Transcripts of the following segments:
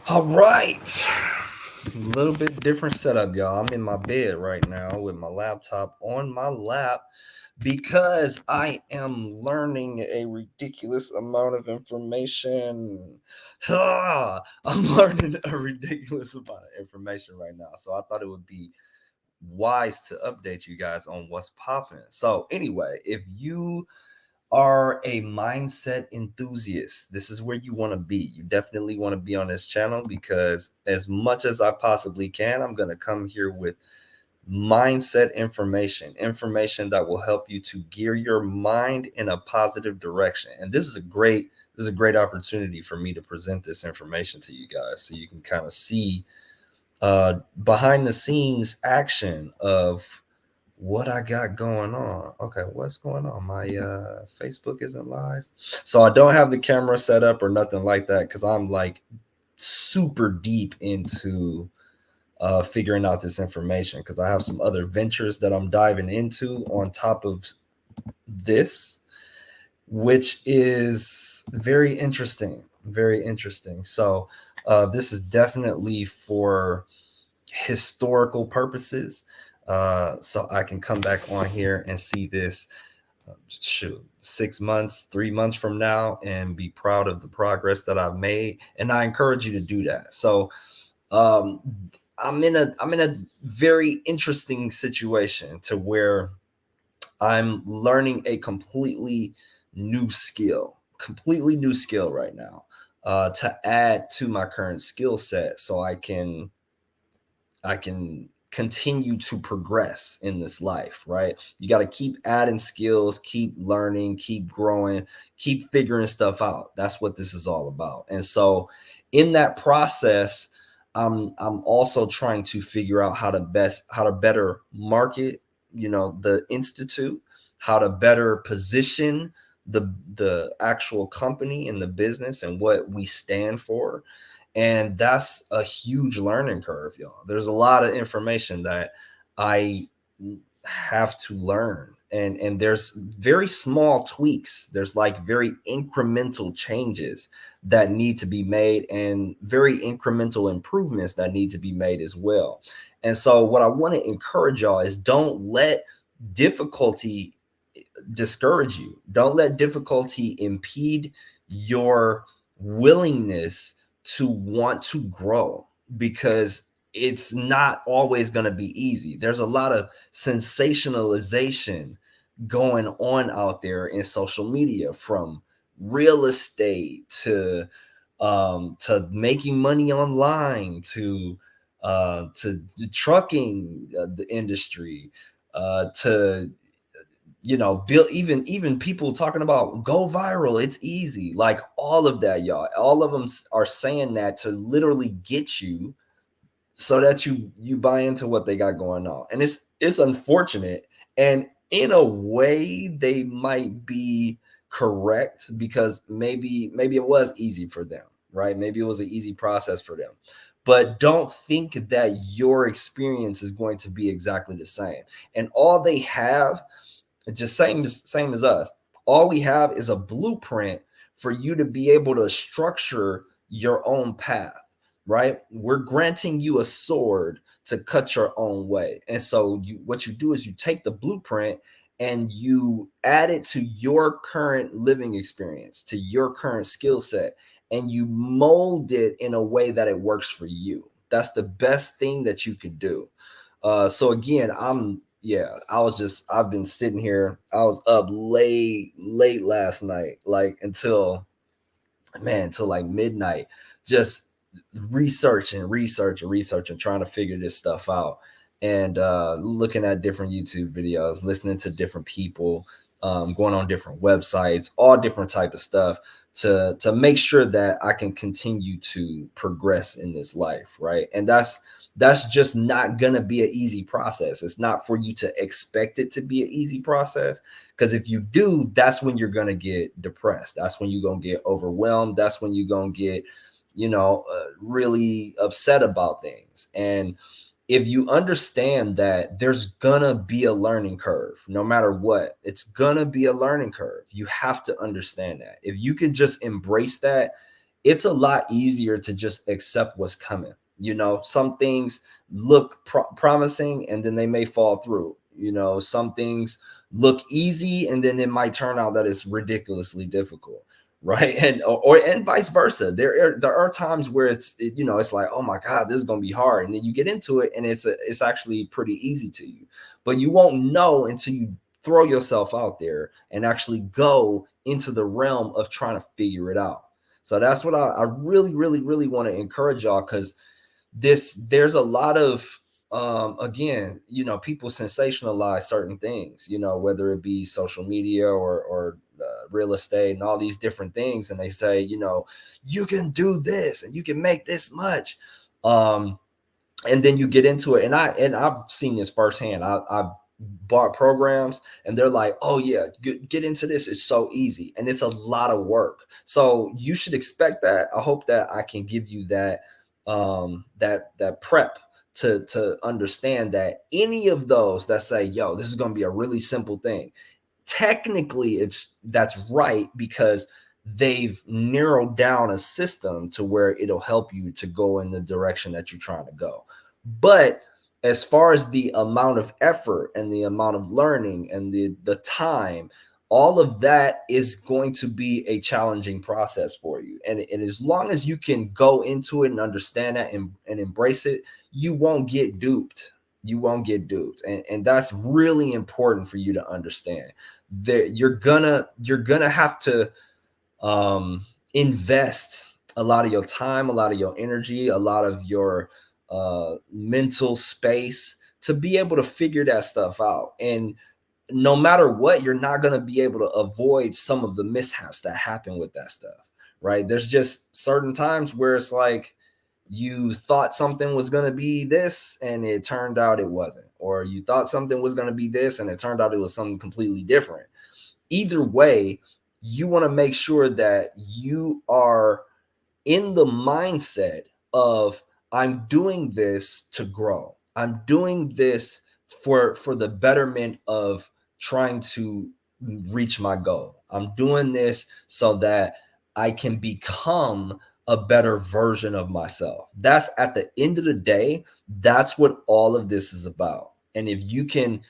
All right. A little bit different setup, y'all. I'm in my bed right now with my laptop on my lap because I am learning a ridiculous amount of information. I'm learning a ridiculous amount of information right now. So I thought it would be wise to update you guys on what's popping. So, anyway, if you are a mindset enthusiast, this is where you want to be. You definitely want to be on this channel because, as much as I possibly can, I'm going to come here with mindset information that will help you to gear your mind in a positive direction. And this is a great opportunity for me to present this information to you guys so you can kind of see behind the scenes action of what I got going on. Okay, what's going on? My Facebook isn't live. So I don't have the camera set up or nothing like that because I'm like super deep into figuring out this information because I have some other ventures that I'm diving into on top of this, which is very interesting. Very interesting. So this is definitely for historical purposes. So I can come back on here and see this, shoot, 6 months, 3 months from now, and be proud of the progress that I've made. And I encourage you to do that. So um, I'm in a very interesting situation to where I'm learning a completely new skill right now, to add to my current skill set, so I can continue to progress in this life, right? You got to keep adding skills, keep learning, keep growing, keep figuring stuff out. That's what this is all about. And so in that process, I'm also trying to figure out how to better market, the institute, how to better position the actual company and the business and what we stand for. And that's a huge learning curve, y'all. There's a lot of information that I have to learn, and there's very small tweaks, there's like very incremental changes that need to be made, and very incremental improvements that need to be made as well. And so what I want to encourage y'all is, don't let difficulty discourage you. Don't let difficulty impede your willingness to want to grow, because it's not always going to be easy. There's a lot of sensationalization going on out there in social media, from real estate to making money online, to the trucking the industry, to build, even people talking about go viral, it's easy, like all of that, y'all. All of them are saying that to literally get you, so that you buy into what they got going on. And it's unfortunate, and in a way they might be correct, because maybe it was easy for them, right? Maybe it was an easy process for them. But don't think that your experience is going to be exactly the same. And all they have, just same as us. All we have is a blueprint for you to be able to structure your own path, right? We're granting you a sword to cut your own way. And so what you do is you take the blueprint and you add it to your current living experience, to your current skill set, and you mold it in a way that it works for you. That's the best thing that you could do. So again, I've been sitting here. I was up late last night, like until like midnight, just researching, trying to figure this stuff out, and looking at different YouTube videos, listening to different people, going on different websites, all different type of stuff, to make sure that I can continue to progress in this life, right? And that's just not gonna be an easy process. It's not for you to expect it to be an easy process, because if you do, that's when you're gonna get depressed. That's when you're gonna get overwhelmed. That's when you're gonna get, really upset about things. And if you understand that there's gonna be a learning curve, no matter what, it's gonna be a learning curve. You have to understand that. If you can just embrace that, it's a lot easier to just accept what's coming. Some things look promising and then they may fall through. Some things look easy and then it might turn out that it's ridiculously difficult, right? And vice versa. There are times where it's like, oh my god, this is going to be hard, and then you get into it and it's actually pretty easy to you, but you won't know until you throw yourself out there and actually go into the realm of trying to figure it out. So that's what I really, really, really want to encourage y'all, because there's a lot of again, people sensationalize certain things, whether it be social media or real estate and all these different things, and they say, you can do this and you can make this much. And then you get into it, and I've seen this firsthand. I've bought programs and they're like, oh yeah, get into this, it's so easy, and it's a lot of work. So you should expect that. I hope that I can give you that that prep to understand that any of those that say, yo, this is going to be a really simple thing, technically that's right, because they've narrowed down a system to where it'll help you to go in the direction that you're trying to go. But as far as the amount of effort and the amount of learning and the time, all of that is going to be a challenging process for you. And as long as you can go into it and understand that and embrace it, you won't get duped. You won't get duped. And that's really important for you to understand, that you're gonna have to invest a lot of your time, a lot of your energy, a lot of your mental space to be able to figure that stuff out. And no matter what, you're not going to be able to avoid some of the mishaps that happen with that stuff, right? There's just certain times where it's like you thought something was going to be this and it turned out it wasn't, or you thought something was going to be this and it turned out it was something completely different. Either way, you want to make sure that you are in the mindset of, I'm doing this to grow. I'm doing this for the betterment of trying to reach my goal. I'm doing this so that I can become a better version of myself. That's, at the end of the day, that's what all of this is about. And if you can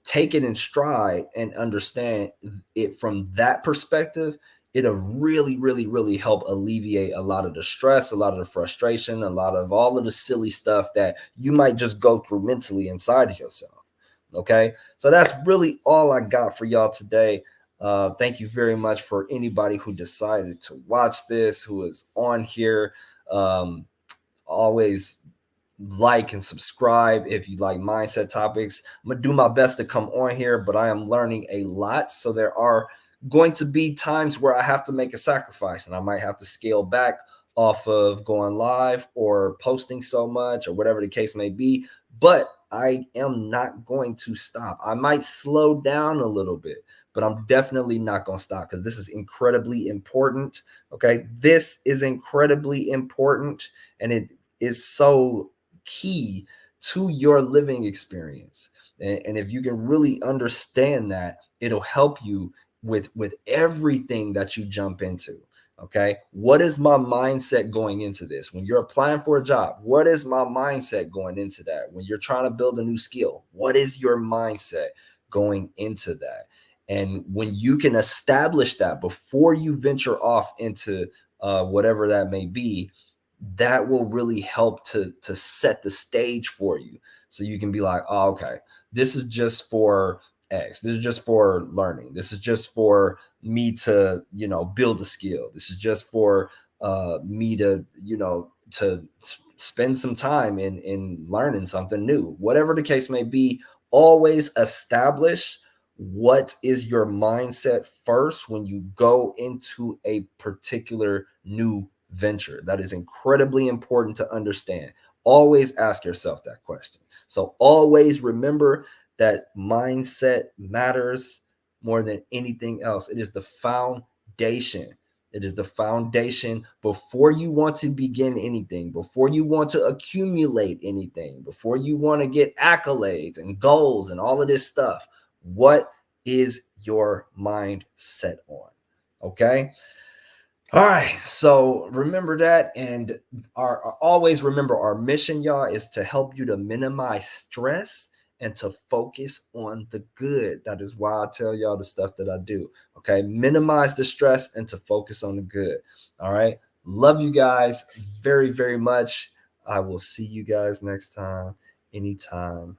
take it in stride and understand it from that perspective, it'll really, really, really help alleviate a lot of the stress, a lot of the frustration, a lot of all of the silly stuff that you might just go through mentally inside of yourself. Okay. So that's really all I got for y'all today. Thank you very much for anybody who decided to watch this, who is on here. Always like and subscribe if you like mindset topics. I'm gonna do my best to come on here, but I am learning a lot. So there are going to be times where I have to make a sacrifice and I might have to scale back off of going live or posting so much or whatever the case may be. But I am not going to stop. I might slow down a little bit, but I'm definitely not going to stop, because this is incredibly important. Okay. This is incredibly important, and it is so key to your living experience. And if you can really understand that, it'll help you with everything that you jump into. Okay, what is my mindset going into this? When you're applying for a job, what is my mindset going into that? When you're trying to build a new skill, what is your mindset going into that? And when you can establish that before you venture off into whatever that may be, that will really help to set the stage for you, so you can be like, oh, okay, this is just for X, this is just for learning, this is just for me to build a skill, this is just for me to to spend some time in learning something new, whatever the case may be. Always establish what is your mindset first when you go into a particular new venture. That is incredibly important to understand. Always ask yourself that question. So always remember that mindset matters more than anything else. It is the foundation. It is the foundation before you want to begin anything, before you want to accumulate anything, before you want to get accolades and goals and all of this stuff. What is your mind set on? Okay. All right. So remember that. And always remember our mission, y'all, is to help you to minimize stress and to focus on the good. That is why I tell y'all the stuff that I do. Okay. Minimize the stress and to focus on the good. All right. Love you guys very, very much. I will see you guys next time, anytime.